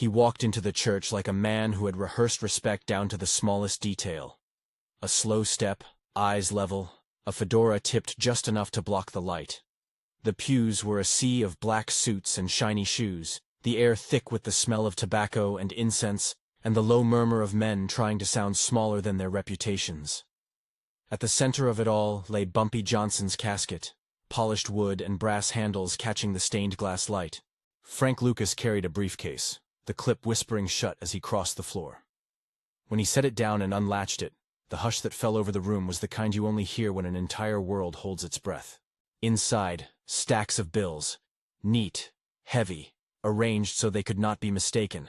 He walked into the church like a man who had rehearsed respect down to the smallest detail. A slow step, eyes level, a fedora tipped just enough to block the light. The pews were a sea of black suits and shiny shoes, the air thick with the smell of tobacco and incense, and the low murmur of men trying to sound smaller than their reputations. At the center of it all lay Bumpy Johnson's casket, polished wood and brass handles catching the stained glass light. Frank Lucas carried a briefcase, the clip whispering shut as he crossed the floor. When he set it down and unlatched it, the hush that fell over the room was the kind you only hear when an entire world holds its breath. Inside, stacks of bills, neat, heavy, arranged so they could not be mistaken.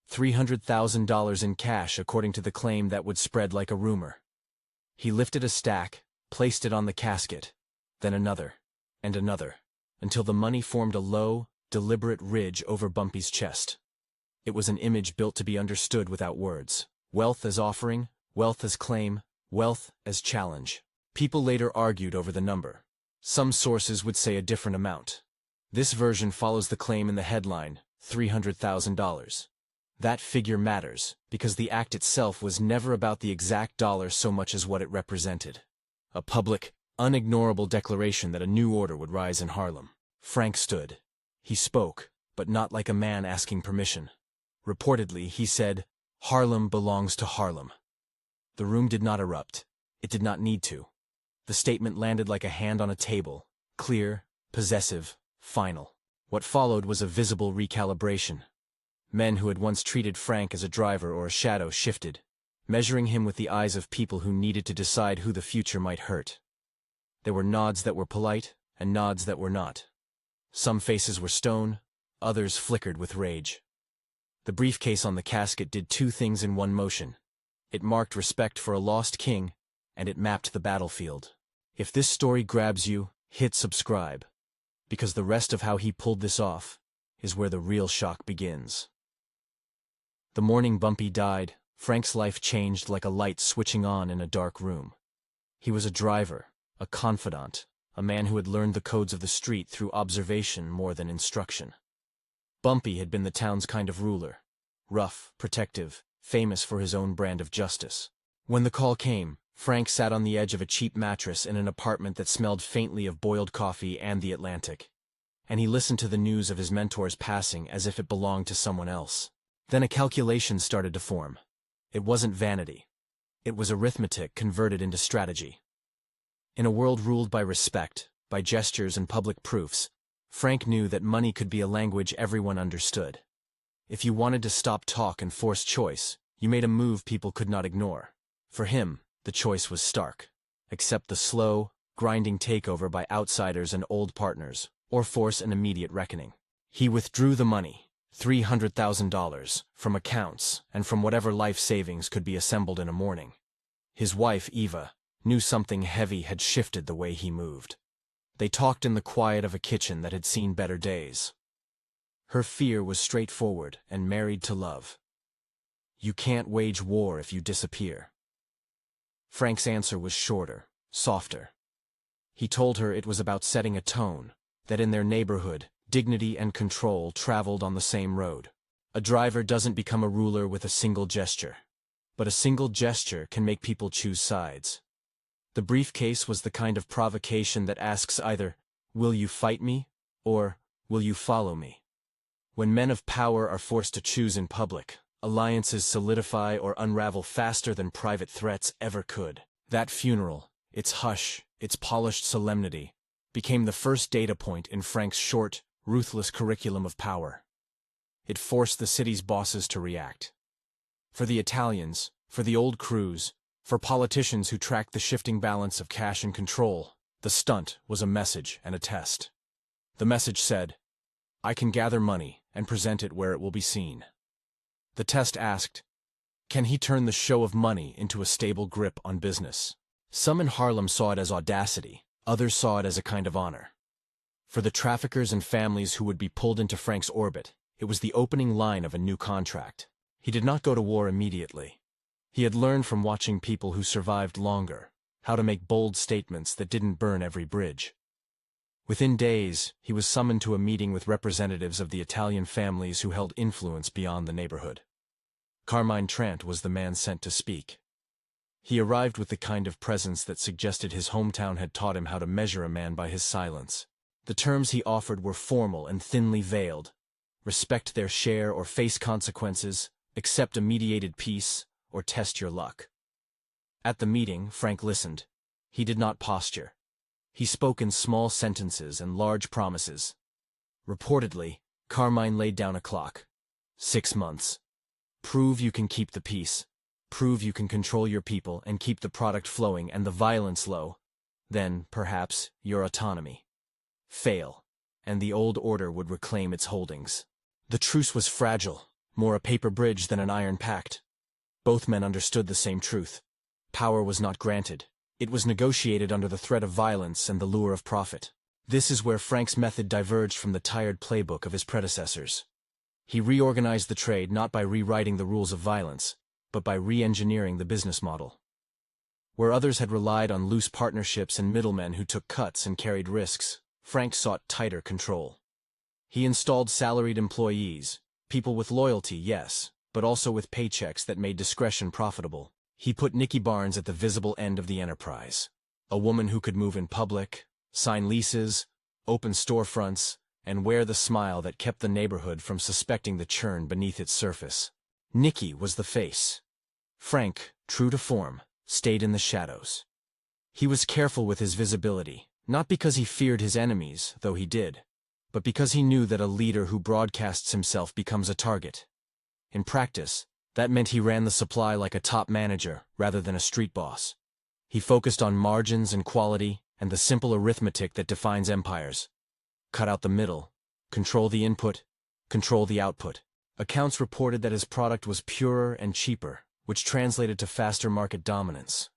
$300,000 in cash according to the claim that would spread like a rumor. He lifted a stack, placed it on the casket, then another, and another, until the money formed a low, deliberate ridge over Bumpy's chest. It was an image built to be understood without words. Wealth as offering, wealth as claim, wealth as challenge. People later argued over the number. Some sources would say a different amount. This version follows the claim in the headline, $300,000. That figure matters, because the act itself was never about the exact dollar so much as what it represented. A public, unignorable declaration that a new order would rise in Harlem. Frank stood. He spoke, but not like a man asking permission. Reportedly, he said, "Harlem belongs to Harlem." The room did not erupt. It did not need to. The statement landed like a hand on a table, clear, possessive, final. What followed was a visible recalibration. Men who had once treated Frank as a driver or a shadow shifted, measuring him with the eyes of people who needed to decide who the future might hurt. There were nods that were polite and nods that were not. Some faces were stone, others flickered with rage. The briefcase on the casket did two things in one motion. It marked respect for a lost king, and it mapped the battlefield. If this story grabs you, hit subscribe, because the rest of how he pulled this off is where the real shock begins. The morning Bumpy died, Frank's life changed like a light switching on in a dark room. He was a driver, a confidant, a man who had learned the codes of the street through observation more than instruction. Bumpy had been the town's kind of ruler, rough, protective, famous for his own brand of justice. When the call came, Frank sat on the edge of a cheap mattress in an apartment that smelled faintly of boiled coffee and the Atlantic. And he listened to the news of his mentor's passing as if it belonged to someone else. Then a calculation started to form. It wasn't vanity. It was arithmetic converted into strategy. In a world ruled by respect, by gestures and public proofs, Frank knew that money could be a language everyone understood. If you wanted to stop talk and force choice, you made a move people could not ignore. For him, the choice was stark. Accept the slow, grinding takeover by outsiders and old partners, or force an immediate reckoning. He withdrew the money, $300,000, from accounts and from whatever life savings could be assembled in a morning. His wife, Eva, knew something heavy had shifted the way he moved. They talked in the quiet of a kitchen that had seen better days. Her fear was straightforward and married to love. You can't wage war if you disappear. Frank's answer was shorter, softer. He told her it was about setting a tone, that in their neighborhood, dignity and control traveled on the same road. A driver doesn't become a ruler with a single gesture, but a single gesture can make people choose sides. The briefcase was the kind of provocation that asks either, "Will you fight me?" or "Will you follow me?" When men of power are forced to choose in public, alliances solidify or unravel faster than private threats ever could. That funeral, its hush, its polished solemnity, became the first data point in Frank's short, ruthless curriculum of power. It forced the city's bosses to react. For the Italians, for the old crews, for politicians who tracked the shifting balance of cash and control, the stunt was a message and a test. The message said, "I can gather money and present it where it will be seen." The test asked, can he turn the show of money into a stable grip on business? Some in Harlem saw it as audacity, others saw it as a kind of honor. For the traffickers and families who would be pulled into Frank's orbit, it was the opening line of a new contract. He did not go to war immediately. He had learned from watching people who survived longer, how to make bold statements that didn't burn every bridge. Within days, he was summoned to a meeting with representatives of the Italian families who held influence beyond the neighborhood. Carmine Trant was the man sent to speak. He arrived with the kind of presence that suggested his hometown had taught him how to measure a man by his silence. The terms he offered were formal and thinly veiled. Respect their share or face consequences, accept a mediated peace, or test your luck. At the meeting, Frank listened. He did not posture. He spoke in small sentences and large promises. Reportedly, Carmine laid down a clock. 6 months. Prove you can keep the peace. Prove you can control your people and keep the product flowing and the violence low. Then, perhaps, your autonomy. Fail, and the old order would reclaim its holdings. The truce was fragile, more a paper bridge than an iron pact. Both men understood the same truth. Power was not granted. It was negotiated under the threat of violence and the lure of profit. This is where Frank's method diverged from the tired playbook of his predecessors. He reorganized the trade not by rewriting the rules of violence, but by re-engineering the business model. Where others had relied on loose partnerships and middlemen who took cuts and carried risks, Frank sought tighter control. He installed salaried employees, people with loyalty, yes, but also with paychecks that made discretion profitable. He put Nikki Barnes at the visible end of the enterprise. A woman who could move in public, sign leases, open storefronts, and wear the smile that kept the neighborhood from suspecting the churn beneath its surface. Nikki was the face. Frank, true to form, stayed in the shadows. He was careful with his visibility, not because he feared his enemies, though he did, but because he knew that a leader who broadcasts himself becomes a target. In practice, that meant he ran the supply like a top manager rather than a street boss. He focused on margins and quality and the simple arithmetic that defines empires. Cut out the middle, control the input, control the output. Accounts reported that his product was purer and cheaper, which translated to faster market dominance.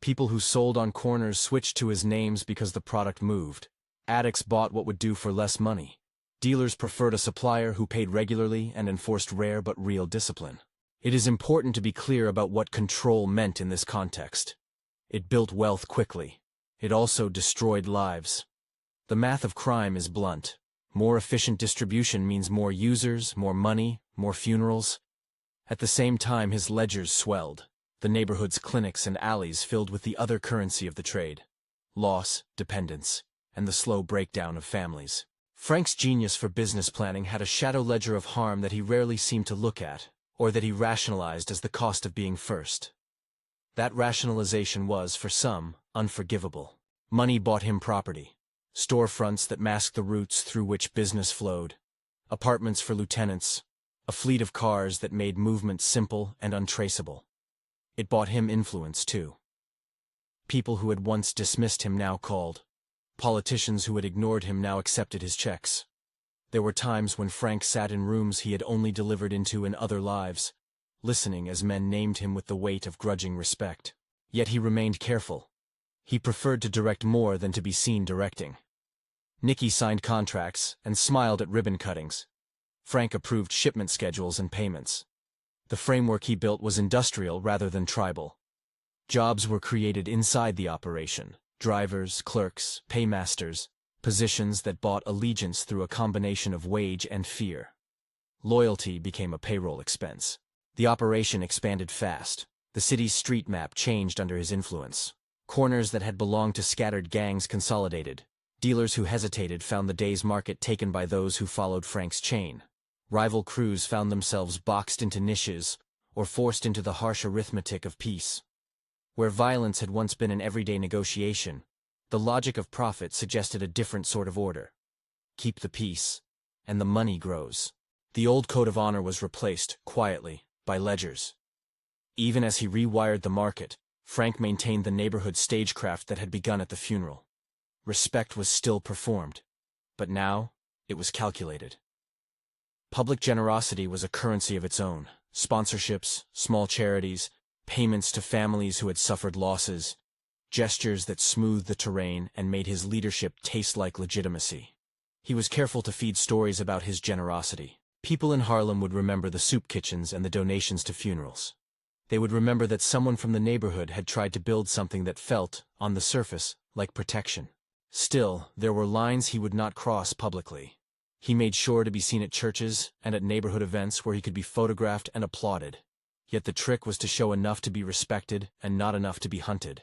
People who sold on corners switched to his names because the product moved. Addicts bought what would do for less money. Dealers preferred a supplier who paid regularly and enforced rare but real discipline. It is important to be clear about what control meant in this context. It built wealth quickly. It also destroyed lives. The math of crime is blunt. More efficient distribution means more users, more money, more funerals. At the same time, his ledgers swelled. The neighborhood's clinics and alleys filled with the other currency of the trade. Loss, dependence, and the slow breakdown of families. Frank's genius for business planning had a shadow ledger of harm that he rarely seemed to look at, or that he rationalized as the cost of being first. That rationalization was, for some, unforgivable. Money bought him property. Storefronts that masked the routes through which business flowed. Apartments for lieutenants. A fleet of cars that made movement simple and untraceable. It bought him influence, too. People who had once dismissed him now called. Politicians who had ignored him now accepted his checks. There were times when Frank sat in rooms he had only delivered into in other lives, listening as men named him with the weight of grudging respect. Yet he remained careful. He preferred to direct more than to be seen directing. Nikki signed contracts and smiled at ribbon cuttings. Frank approved shipment schedules and payments. The framework he built was industrial rather than tribal. Jobs were created inside the operation. Drivers, clerks, paymasters, positions that bought allegiance through a combination of wage and fear. Loyalty became a payroll expense. The operation expanded fast. The city's street map changed under his influence. Corners that had belonged to scattered gangs consolidated. Dealers who hesitated found the day's market taken by those who followed Frank's chain. Rival crews found themselves boxed into niches or forced into the harsh arithmetic of peace. Where violence had once been an everyday negotiation, the logic of profit suggested a different sort of order. Keep the peace, and the money grows. The old code of honor was replaced, quietly, by ledgers. Even as he rewired the market, Frank maintained the neighborhood stagecraft that had begun at the funeral. Respect was still performed, but now it was calculated. Public generosity was a currency of its own. Sponsorships, small charities, payments to families who had suffered losses, gestures that smoothed the terrain and made his leadership taste like legitimacy. He was careful to feed stories about his generosity. People in Harlem would remember the soup kitchens and the donations to funerals. They would remember that someone from the neighborhood had tried to build something that felt, on the surface, like protection. Still, there were lines he would not cross publicly. He made sure to be seen at churches and at neighborhood events where he could be photographed and applauded. Yet the trick was to show enough to be respected and not enough to be hunted.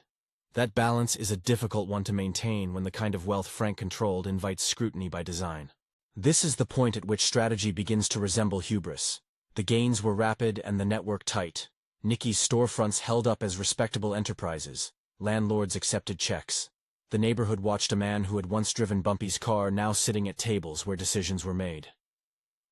That balance is a difficult one to maintain when the kind of wealth Frank controlled invites scrutiny by design. This is the point at which strategy begins to resemble hubris. The gains were rapid and the network tight. Nicky's storefronts held up as respectable enterprises. Landlords accepted checks. The neighborhood watched a man who had once driven Bumpy's car now sitting at tables where decisions were made.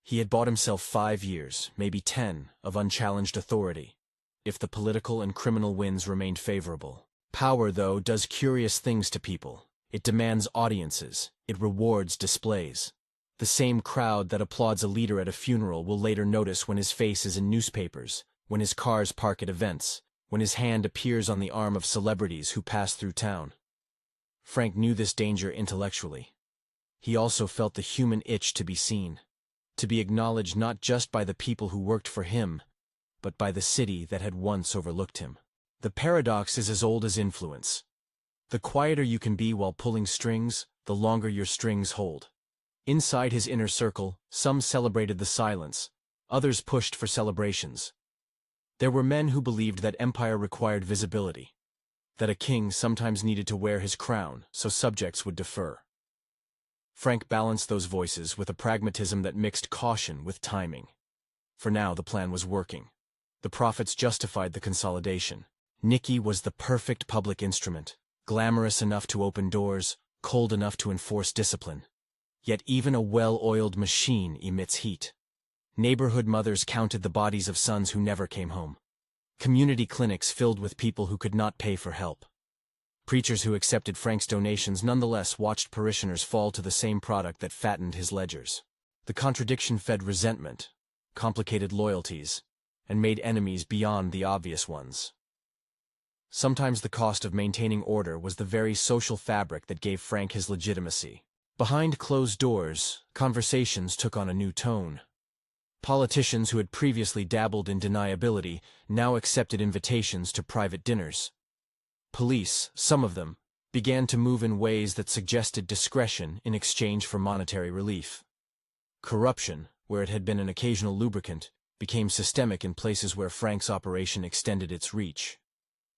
He had bought himself 5 years, maybe 10, of unchallenged authority, if the political and criminal winds remained favorable. Power, though, does curious things to people. It demands audiences. It rewards displays. The same crowd that applauds a leader at a funeral will later notice when his face is in newspapers, when his cars park at events, when his hand appears on the arm of celebrities who pass through town. Frank knew this danger intellectually. He also felt the human itch to be seen, to be acknowledged not just by the people who worked for him, but by the city that had once overlooked him. The paradox is as old as influence. The quieter you can be while pulling strings, the longer your strings hold. Inside his inner circle, some celebrated the silence, others pushed for celebrations. There were men who believed that empire required visibility, that a king sometimes needed to wear his crown so subjects would defer. Frank balanced those voices with a pragmatism that mixed caution with timing. For now the plan was working. The profits justified the consolidation. Nicky was the perfect public instrument, glamorous enough to open doors, cold enough to enforce discipline. Yet even a well-oiled machine emits heat. Neighborhood mothers counted the bodies of sons who never came home. Community clinics filled with people who could not pay for help. Preachers who accepted Frank's donations nonetheless watched parishioners fall to the same product that fattened his ledgers. The contradiction fed resentment, complicated loyalties, and made enemies beyond the obvious ones. Sometimes the cost of maintaining order was the very social fabric that gave Frank his legitimacy. Behind closed doors, conversations took on a new tone. Politicians who had previously dabbled in deniability now accepted invitations to private dinners. Police, some of them, began to move in ways that suggested discretion in exchange for monetary relief. Corruption, where it had been an occasional lubricant, became systemic in places where Frank's operation extended its reach.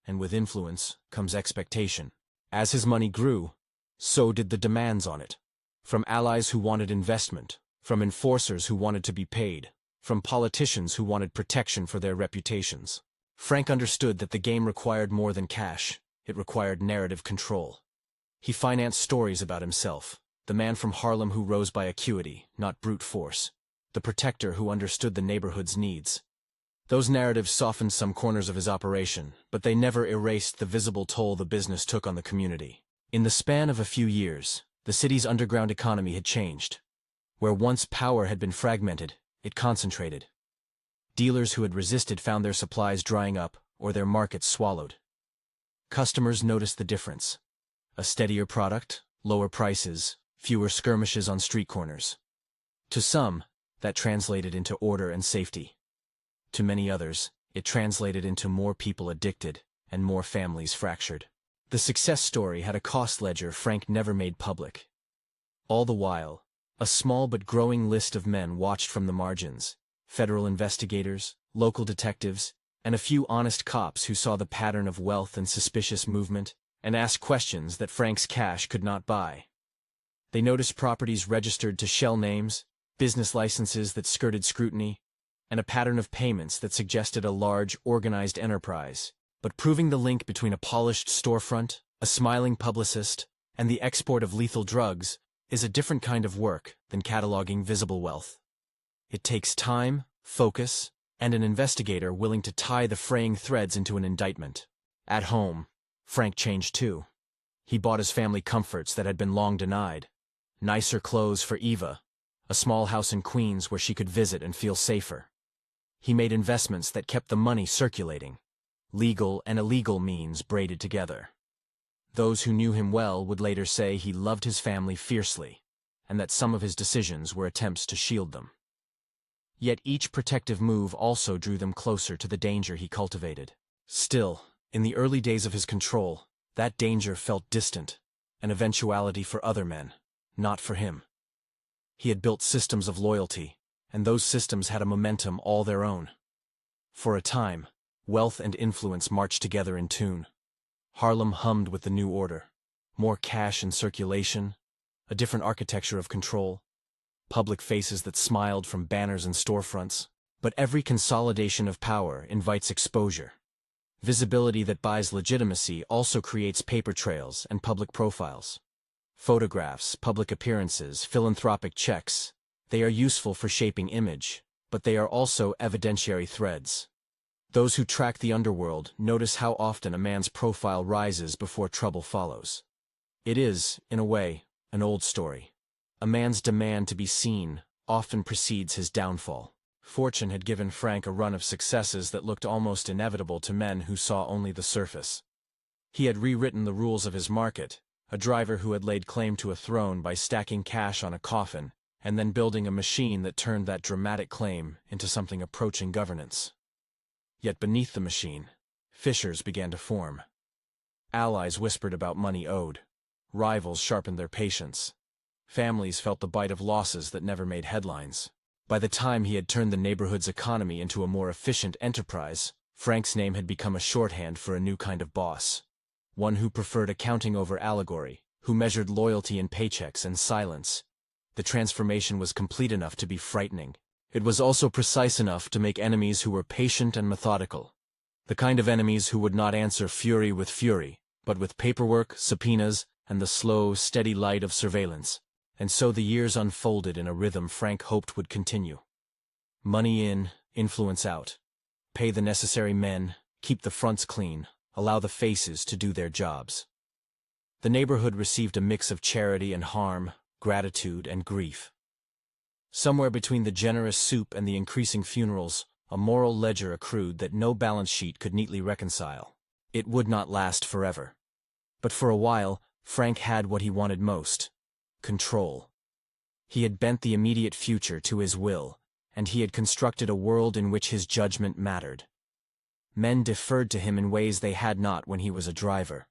And with influence comes expectation. As his money grew, so did the demands on it. From allies who wanted investment, from enforcers who wanted to be paid, from politicians who wanted protection for their reputations. Frank understood that the game required more than cash. It required narrative control. He financed stories about himself, the man from Harlem who rose by acuity, not brute force, the protector who understood the neighborhood's needs. Those narratives softened some corners of his operation, but they never erased the visible toll the business took on the community. In the span of a few years, the city's underground economy had changed. Where once power had been fragmented, it concentrated. Dealers who had resisted found their supplies drying up or their markets swallowed. Customers noticed the difference. A steadier product, lower prices, fewer skirmishes on street corners. To some, that translated into order and safety. To many others, it translated into more people addicted and more families fractured. The success story had a cost ledger Frank never made public. All the while, a small but growing list of men watched from the margins, federal investigators, local detectives, and a few honest cops who saw the pattern of wealth and suspicious movement and asked questions that Frank's cash could not buy. They noticed properties registered to shell names, business licenses that skirted scrutiny, and a pattern of payments that suggested a large, organized enterprise. But proving the link between a polished storefront, a smiling publicist, and the export of lethal drugs is a different kind of work than cataloging visible wealth. It takes time, focus, and an investigator willing to tie the fraying threads into an indictment. At home, Frank changed too. He bought his family comforts that had been long denied. Nicer clothes for Eva, a small house in Queens where she could visit and feel safer. He made investments that kept the money circulating. Legal and illegal means braided together. Those who knew him well would later say he loved his family fiercely, and that some of his decisions were attempts to shield them. Yet each protective move also drew them closer to the danger he cultivated. Still, in the early days of his control, that danger felt distant. an eventuality for other men, not for him. He had built systems of loyalty, and those systems had a momentum all their own. For a time, wealth and influence marched together in tune. Harlem hummed with the new order. More cash in circulation, a different architecture of control, public faces that smiled from banners and storefronts. But every consolidation of power invites exposure. Visibility that buys legitimacy also creates paper trails and public profiles. Photographs, public appearances, philanthropic checks, they are useful for shaping image, but they are also evidentiary threads. Those who track the underworld notice how often a man's profile rises before trouble follows. It is, in a way, an old story. A man's demand to be seen often precedes his downfall. Fortune had given Frank a run of successes that looked almost inevitable to men who saw only the surface. He had rewritten the rules of his market, a driver who had laid claim to a throne by stacking cash on a coffin, and then building a machine that turned that dramatic claim into something approaching governance. Yet beneath the machine, fissures began to form. Allies whispered about money owed. Rivals sharpened their patience. Families felt the bite of losses that never made headlines. By the time he had turned the neighborhood's economy into a more efficient enterprise, Frank's name had become a shorthand for a new kind of boss. One who preferred accounting over allegory, who measured loyalty in paychecks and silence. The transformation was complete enough to be frightening. It was also precise enough to make enemies who were patient and methodical. The kind of enemies who would not answer fury with fury, but with paperwork, subpoenas, and the slow, steady light of surveillance. And so the years unfolded in a rhythm Frank hoped would continue. Money in, influence out. Pay the necessary men, keep the fronts clean, allow the faces to do their jobs. The neighborhood received a mix of charity and harm, gratitude and grief. Somewhere between the generous soup and the increasing funerals, a moral ledger accrued that no balance sheet could neatly reconcile. It would not last forever. But for a while, Frank had what he wanted most. Control. He had bent the immediate future to his will, and he had constructed a world in which his judgment mattered. Men deferred to him in ways they had not when he was a driver.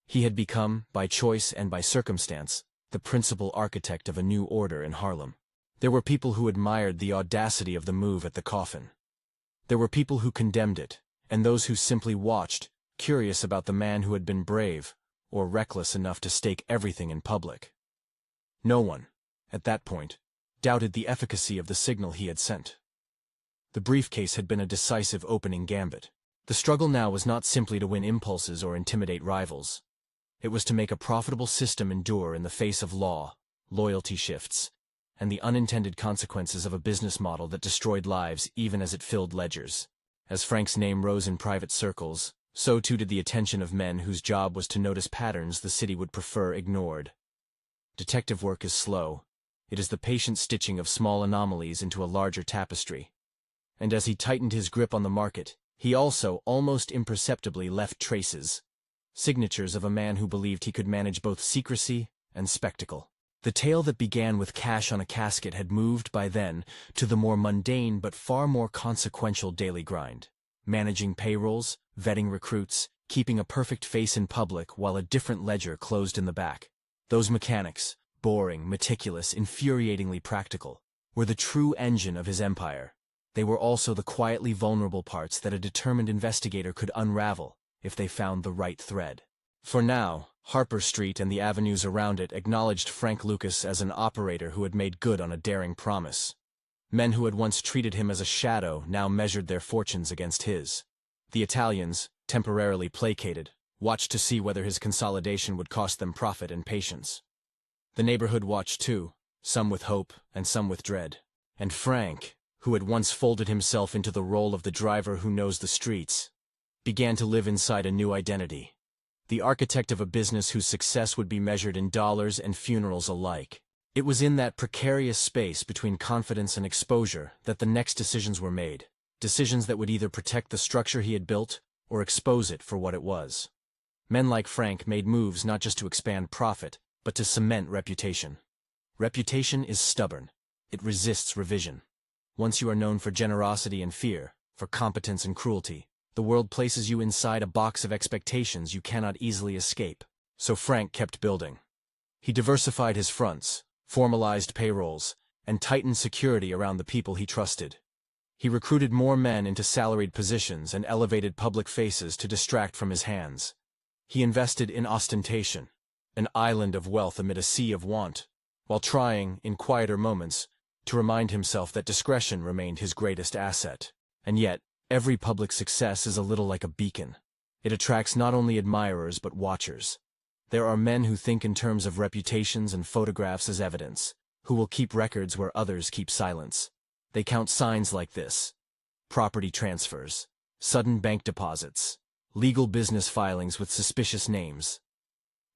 He had become, by choice and by circumstance, the principal architect of a new order in Harlem. There were people who admired the audacity of the move at the coffin. There were people who condemned it, and those who simply watched, curious about the man who had been brave, or reckless enough to stake everything in public. No one, at that point, doubted the efficacy of the signal he had sent. The briefcase had been a decisive opening gambit. The struggle now was not simply to win impulses or intimidate rivals. It was to make a profitable system endure in the face of law, loyalty shifts, and the unintended consequences of a business model that destroyed lives even as it filled ledgers. As Frank's name rose in private circles, so too did the attention of men whose job was to notice patterns the city would prefer ignored. Detective work is slow. It is the patient stitching of small anomalies into a larger tapestry. And as he tightened his grip on the market, he also, almost imperceptibly, left traces. Signatures of a man who believed he could manage both secrecy and spectacle. The tale that began with cash on a casket had moved, by then, to the more mundane but far more consequential daily grind. Managing payrolls, vetting recruits, keeping a perfect face in public while a different ledger closed in the back. Those mechanics, boring, meticulous, infuriatingly practical, were the true engine of his empire. They were also the quietly vulnerable parts that a determined investigator could unravel if they found the right thread. For now, Harper Street and the avenues around it acknowledged Frank Lucas as an operator who had made good on a daring promise. Men who had once treated him as a shadow now measured their fortunes against his. The Italians, temporarily placated, watched to see whether his consolidation would cost them profit and patience. The neighborhood watched too, some with hope and some with dread. And Frank, who had once folded himself into the role of the driver who knows the streets, began to live inside a new identity. The architect of a business whose success would be measured in dollars and funerals alike. It was in that precarious space between confidence and exposure that the next decisions were made. Decisions that would either protect the structure he had built or expose it for what it was. Men like Frank made moves not just to expand profit, but to cement reputation. Reputation is stubborn. It resists revision. Once you are known for generosity and fear, for competence and cruelty, the world places you inside a box of expectations you cannot easily escape. So Frank kept building. He diversified his fronts, formalized payrolls, and tightened security around the people he trusted. He recruited more men into salaried positions and elevated public faces to distract from his hands. He invested in ostentation, an island of wealth amid a sea of want, while trying, in quieter moments, to remind himself that discretion remained his greatest asset. And yet, every public success is a little like a beacon. It attracts not only admirers but watchers. There are men who think in terms of reputations and photographs as evidence, who will keep records where others keep silence. They count signs like this: property transfers, sudden bank deposits, legal business filings with suspicious names.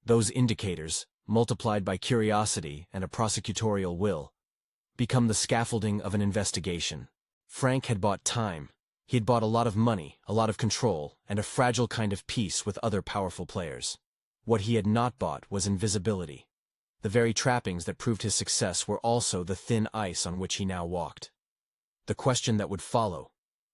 Those indicators, multiplied by curiosity and a prosecutorial will, become the scaffolding of an investigation. Frank had bought time. He had bought a lot of money, a lot of control, and a fragile kind of peace with other powerful players. What he had not bought was invisibility. The very trappings that proved his success were also the thin ice on which he now walked. The question that would follow,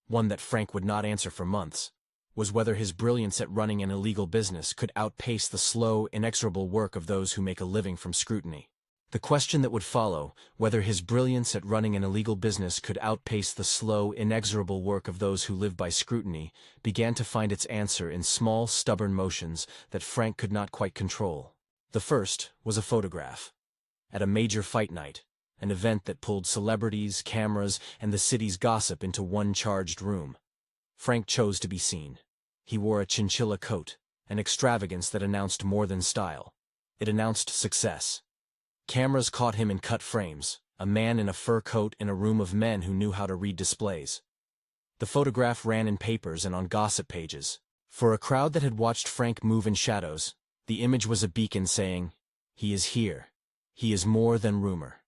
one that Frank would not answer for months, was whether his brilliance at running an illegal business could outpace the slow, inexorable work of those who make a living from scrutiny. The question that would follow, whether his brilliance at running an illegal business could outpace the slow, inexorable work of those who live by scrutiny, began to find its answer in small, stubborn motions that Frank could not quite control. The first was a photograph. At a major fight night, an event that pulled celebrities, cameras, and the city's gossip into one charged room, Frank chose to be seen. He wore a chinchilla coat, an extravagance that announced more than style. It announced success. Cameras caught him in cut frames, a man in a fur coat in a room of men who knew how to read displays. The photograph ran in papers and on gossip pages. For a crowd that had watched Frank move in shadows, the image was a beacon saying, "He is here. He is more than rumor."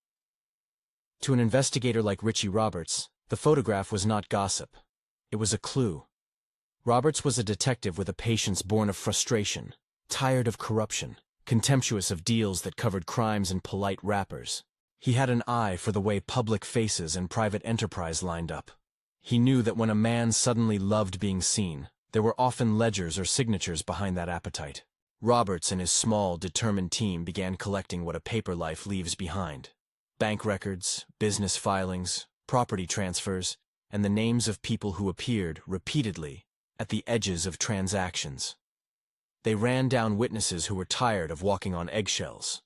To an investigator like Richie Roberts, the photograph was not gossip. It was a clue. Roberts was a detective with a patience born of frustration, tired of corruption, contemptuous of deals that covered crimes in polite wrappers. He had an eye for the way public faces and private enterprise lined up. He knew that when a man suddenly loved being seen, there were often ledgers or signatures behind that appetite. Roberts and his small, determined team began collecting what a paper life leaves behind: bank records, business filings, property transfers, and the names of people who appeared, repeatedly, at the edges of transactions. They ran down witnesses who were tired of walking on eggshells.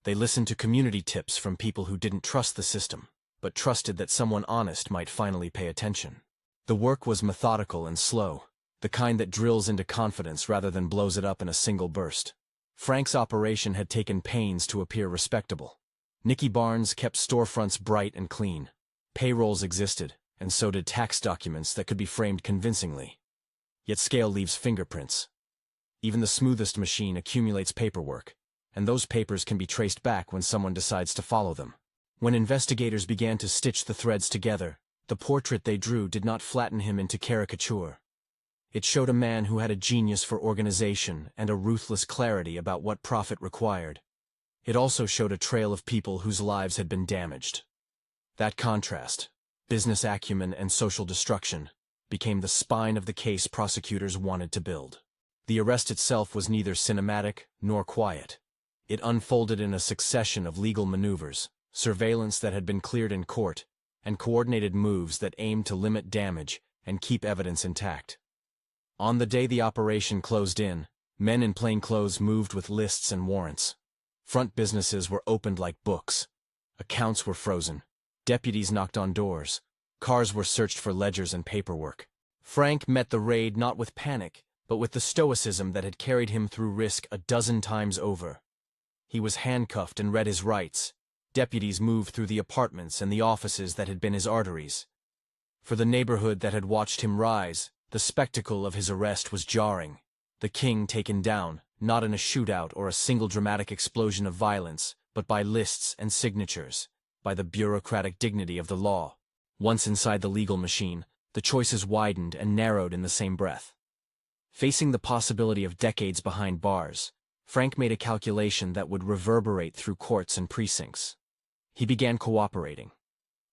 They listened to community tips from people who didn't trust the system, but trusted that someone honest might finally pay attention. The work was methodical and slow, the kind that drills into confidence rather than blows it up in a single burst. Frank's operation had taken pains to appear respectable. Nicky Barnes kept storefronts bright and clean. Payrolls existed, and so did tax documents that could be framed convincingly. Yet scale leaves fingerprints. Even the smoothest machine accumulates paperwork, and those papers can be traced back when someone decides to follow them. When investigators began to stitch the threads together, the portrait they drew did not flatten him into caricature. It showed a man who had a genius for organization and a ruthless clarity about what profit required. It also showed a trail of people whose lives had been damaged. That contrast, business acumen and social destruction, became the spine of the case prosecutors wanted to build. The arrest itself was neither cinematic nor quiet. It unfolded in a succession of legal maneuvers, surveillance that had been cleared in court, and coordinated moves that aimed to limit damage and keep evidence intact. On the day the operation closed in, men in plain clothes moved with lists and warrants. Front businesses were opened like books. Accounts were frozen. Deputies knocked on doors. Cars were searched for ledgers and paperwork. Frank met the raid not with panic, but with the stoicism that had carried him through risk a dozen times over. He was handcuffed and read his rights. Deputies moved through the apartments and the offices that had been his arteries. For the neighborhood that had watched him rise, the spectacle of his arrest was jarring. The king taken down, not in a shootout or a single dramatic explosion of violence, but by lists and signatures, by the bureaucratic dignity of the law. Once inside the legal machine, the choices widened and narrowed in the same breath. Facing the possibility of decades behind bars, Frank made a calculation that would reverberate through courts and precincts. He began cooperating.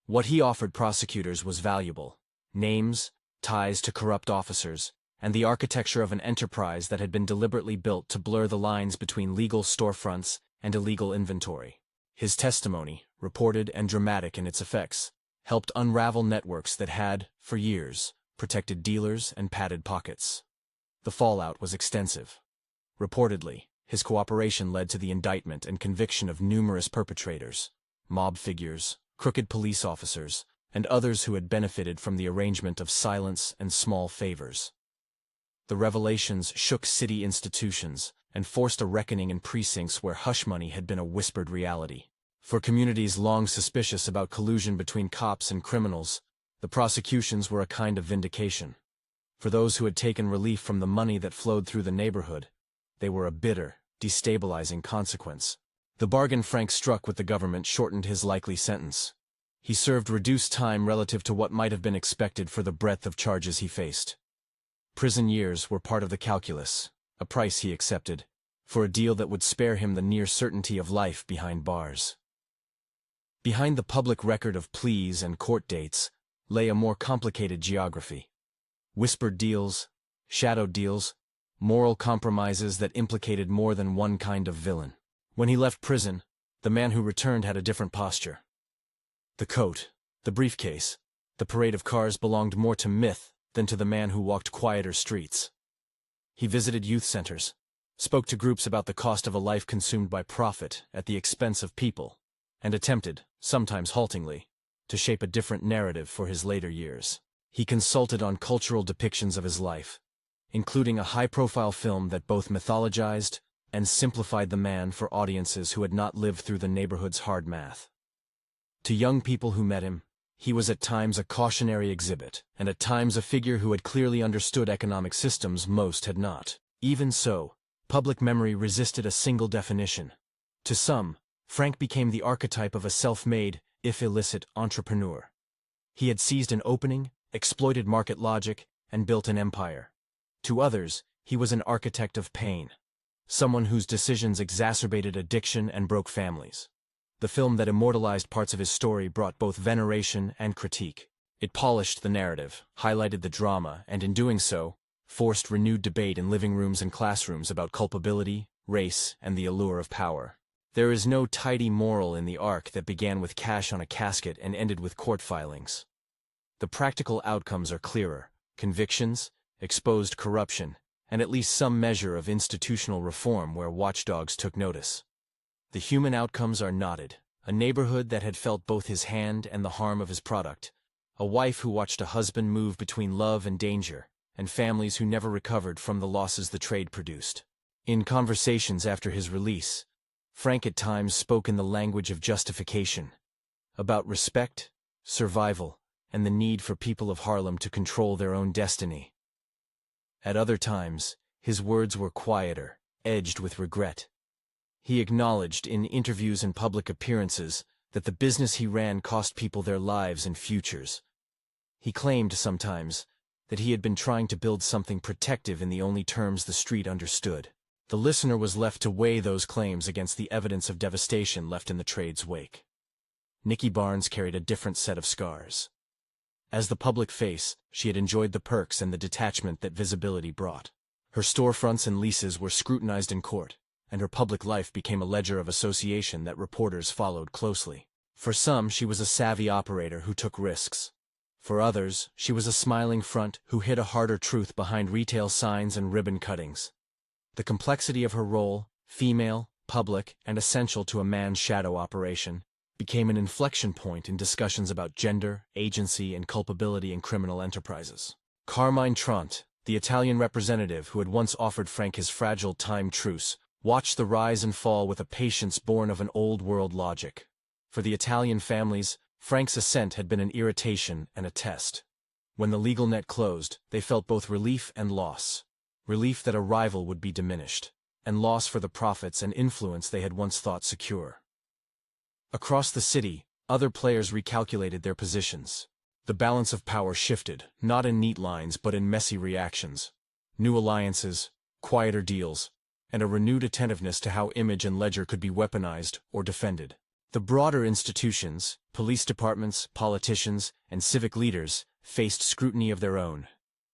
What he offered prosecutors was valuable: names, ties to corrupt officers, and the architecture of an enterprise that had been deliberately built to blur the lines between legal storefronts and illegal inventory. His testimony, reported and dramatic in its effects, helped unravel networks that had, for years, protected dealers and padded pockets. The fallout was extensive. Reportedly, his cooperation led to the indictment and conviction of numerous perpetrators, mob figures, crooked police officers, and others who had benefited from the arrangement of silence and small favors. The revelations shook city institutions and forced a reckoning in precincts where hush money had been a whispered reality. For communities long suspicious about collusion between cops and criminals, the prosecutions were a kind of vindication. For those who had taken relief from the money that flowed through the neighborhood, they were a bitter, destabilizing consequence. The bargain Frank struck with the government shortened his likely sentence. He served reduced time relative to what might have been expected for the breadth of charges he faced. Prison years were part of the calculus, a price he accepted, for a deal that would spare him the near certainty of life behind bars. Behind the public record of pleas and court dates lay a more complicated geography. Whispered deals, shadowed deals, moral compromises that implicated more than one kind of villain. When he left prison, the man who returned had a different posture. The coat, the briefcase, the parade of cars belonged more to myth than to the man who walked quieter streets. He visited youth centers, spoke to groups about the cost of a life consumed by profit at the expense of people, and attempted, sometimes haltingly, to shape a different narrative for his later years. He consulted on cultural depictions of his life, including a high-profile film that both mythologized and simplified the man for audiences who had not lived through the neighborhood's hard math. To young people who met him, he was at times a cautionary exhibit, and at times a figure who had clearly understood economic systems most had not. Even so, public memory resisted a single definition. To some, Frank became the archetype of a self-made, if illicit, entrepreneur. He had seized an opening, exploited market logic, and built an empire. To others, he was an architect of pain, someone whose decisions exacerbated addiction and broke families. The film that immortalized parts of his story brought both veneration and critique. It polished the narrative, highlighted the drama, and in doing so, forced renewed debate in living rooms and classrooms about culpability, race, and the allure of power. There is no tidy moral in the arc that began with cash on a casket and ended with court filings. The practical outcomes are clearer: convictions, exposed corruption, and at least some measure of institutional reform where watchdogs took notice. The human outcomes are knotted: a neighborhood that had felt both his hand and the harm of his product, a wife who watched a husband move between love and danger, and families who never recovered from the losses the trade produced. In conversations after his release, Frank at times spoke in the language of justification, about respect, survival, and the need for people of Harlem to control their own destiny. At other times, his words were quieter, edged with regret. He acknowledged in interviews and public appearances that the business he ran cost people their lives and futures. He claimed sometimes that he had been trying to build something protective in the only terms the street understood. The listener was left to weigh those claims against the evidence of devastation left in the trade's wake. Nikki Barnes carried a different set of scars. As the public face, she had enjoyed the perks and the detachment that visibility brought. Her storefronts and leases were scrutinized in court, and her public life became a ledger of association that reporters followed closely. For some, she was a savvy operator who took risks. For others, she was a smiling front who hid a harder truth behind retail signs and ribbon cuttings. The complexity of her role, female, public, and essential to a man's shadow operation, became an inflection point in discussions about gender, agency, and culpability in criminal enterprises. Carmine Trant, the Italian representative who had once offered Frank his fragile time truce, watched the rise and fall with a patience born of an old-world logic. For the Italian families, Frank's ascent had been an irritation and a test. When the legal net closed, they felt both relief and loss. Relief that a rival would be diminished, and loss for the profits and influence they had once thought secure. Across the city, other players recalculated their positions. The balance of power shifted, not in neat lines but in messy reactions. New alliances, quieter deals, and a renewed attentiveness to how image and ledger could be weaponized or defended. The broader institutions, police departments, politicians, and civic leaders, faced scrutiny of their own.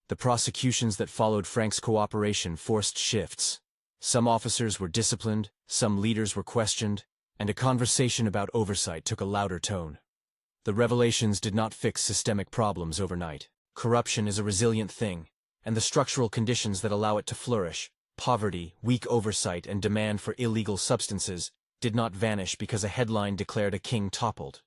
The prosecutions that followed Frank's cooperation forced shifts. Some officers were disciplined, some leaders were questioned, and a conversation about oversight took a louder tone. The revelations did not fix systemic problems overnight. Corruption is a resilient thing, and the structural conditions that allow it to flourish, poverty, weak oversight, and demand for illegal substances, did not vanish because a headline declared a king toppled.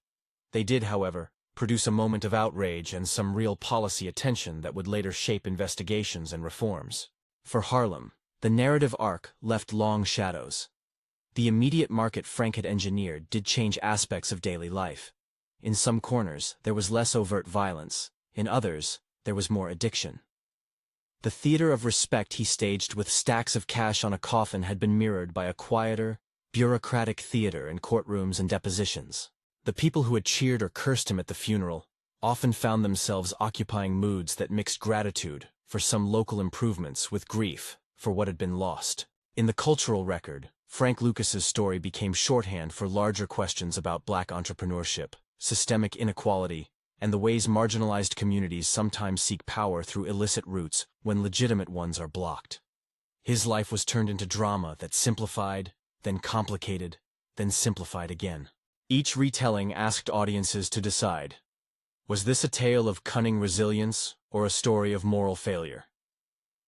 They did, however, produce a moment of outrage and some real policy attention that would later shape investigations and reforms. For Harlem, the narrative arc left long shadows. The immediate market Frank had engineered did change aspects of daily life. In some corners, there was less overt violence. In others, there was more addiction. The theater of respect he staged with stacks of cash on a coffin had been mirrored by a quieter, bureaucratic theater in courtrooms and depositions. The people who had cheered or cursed him at the funeral often found themselves occupying moods that mixed gratitude for some local improvements with grief for what had been lost. In the cultural record, Frank Lucas's story became shorthand for larger questions about black entrepreneurship, systemic inequality, and the ways marginalized communities sometimes seek power through illicit routes when legitimate ones are blocked. His life was turned into drama that simplified, then complicated, then simplified again. Each retelling asked audiences to decide, was this a tale of cunning resilience or a story of moral failure?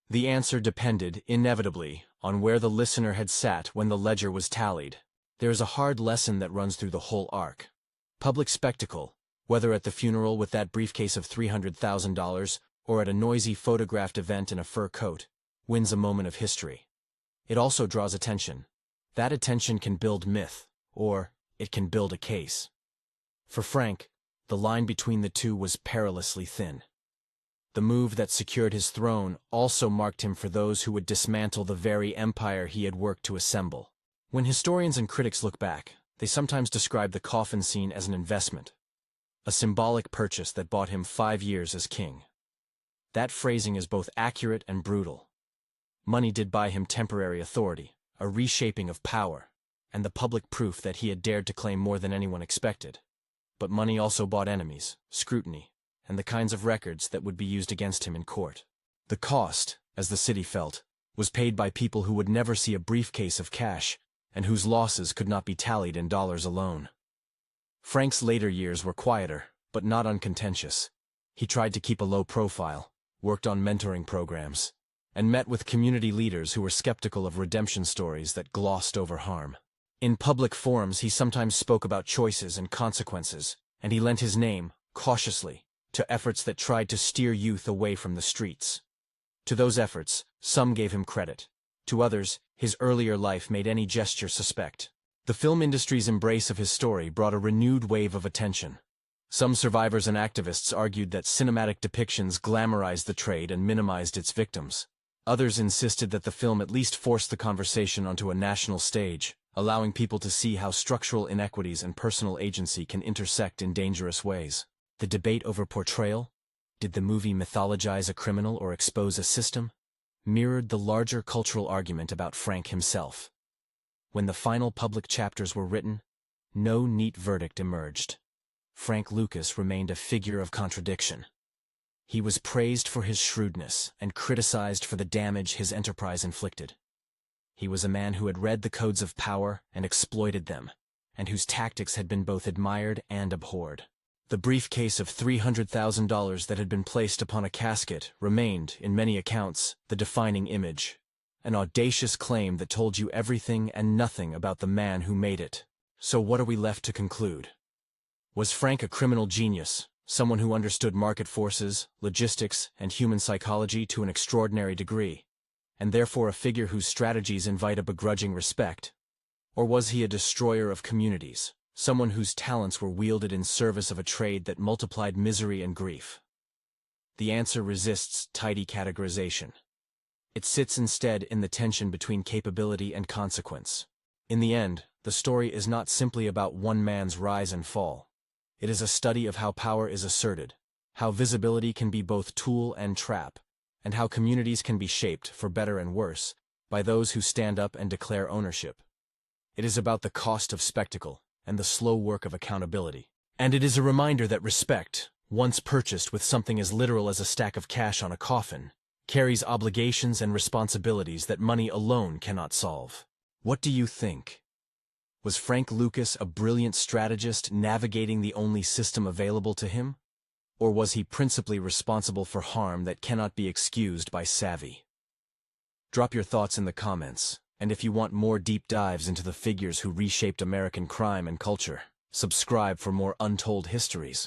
The answer depended, inevitably, on where the listener had sat when the ledger was tallied. There is a hard lesson that runs through the whole arc. Public spectacle, whether at the funeral with that briefcase of $300,000 or at a noisy photographed event in a fur coat, wins a moment of history. It also draws attention. That attention can build myth, or it can build a case. For Frank, the line between the two was perilously thin. The move that secured his throne also marked him for those who would dismantle the very empire he had worked to assemble. When historians and critics look back, they sometimes describe the coffin scene as an investment, a symbolic purchase that bought him 5 years as king. That phrasing is both accurate and brutal. Money did buy him temporary authority, a reshaping of power, and the public proof that he had dared to claim more than anyone expected. But money also bought enemies, scrutiny, and the kinds of records that would be used against him in court. The cost, as the city felt, was paid by people who would never see a briefcase of cash, and whose losses could not be tallied in dollars alone. Frank's later years were quieter, but not uncontentious. He tried to keep a low profile, worked on mentoring programs, and met with community leaders who were skeptical of redemption stories that glossed over harm. In public forums, he sometimes spoke about choices and consequences, and he lent his name, cautiously, to efforts that tried to steer youth away from the streets. To those efforts, some gave him credit. To others, his earlier life made any gesture suspect. The film industry's embrace of his story brought a renewed wave of attention. Some survivors and activists argued that cinematic depictions glamorized the trade and minimized its victims. Others insisted that the film at least forced the conversation onto a national stage, allowing people to see how structural inequities and personal agency can intersect in dangerous ways. The debate over portrayal, did the movie mythologize a criminal or expose a system, mirrored the larger cultural argument about Frank himself. When the final public chapters were written, no neat verdict emerged. Frank Lucas remained a figure of contradiction. He was praised for his shrewdness and criticized for the damage his enterprise inflicted. He was a man who had read the codes of power and exploited them, and whose tactics had been both admired and abhorred. The briefcase of $300,000 that had been placed upon a casket remained, in many accounts, the defining image, an audacious claim that told you everything and nothing about the man who made it. So what are we left to conclude? Was Frank a criminal genius, someone who understood market forces, logistics, and human psychology to an extraordinary degree, and therefore a figure whose strategies invite a begrudging respect? Or was he a destroyer of communities, someone whose talents were wielded in service of a trade that multiplied misery and grief? The answer resists tidy categorization. It sits instead in the tension between capability and consequence. In the end, the story is not simply about one man's rise and fall. It is a study of how power is asserted, how visibility can be both tool and trap, and how communities can be shaped, for better and worse, by those who stand up and declare ownership. It is about the cost of spectacle and the slow work of accountability. And it is a reminder that respect, once purchased with something as literal as a stack of cash on a coffin, carries obligations and responsibilities that money alone cannot solve. What do you think? Was Frank Lucas a brilliant strategist navigating the only system available to him? Or was he principally responsible for harm that cannot be excused by savvy? Drop your thoughts in the comments, and if you want more deep dives into the figures who reshaped American crime and culture, subscribe for more untold histories.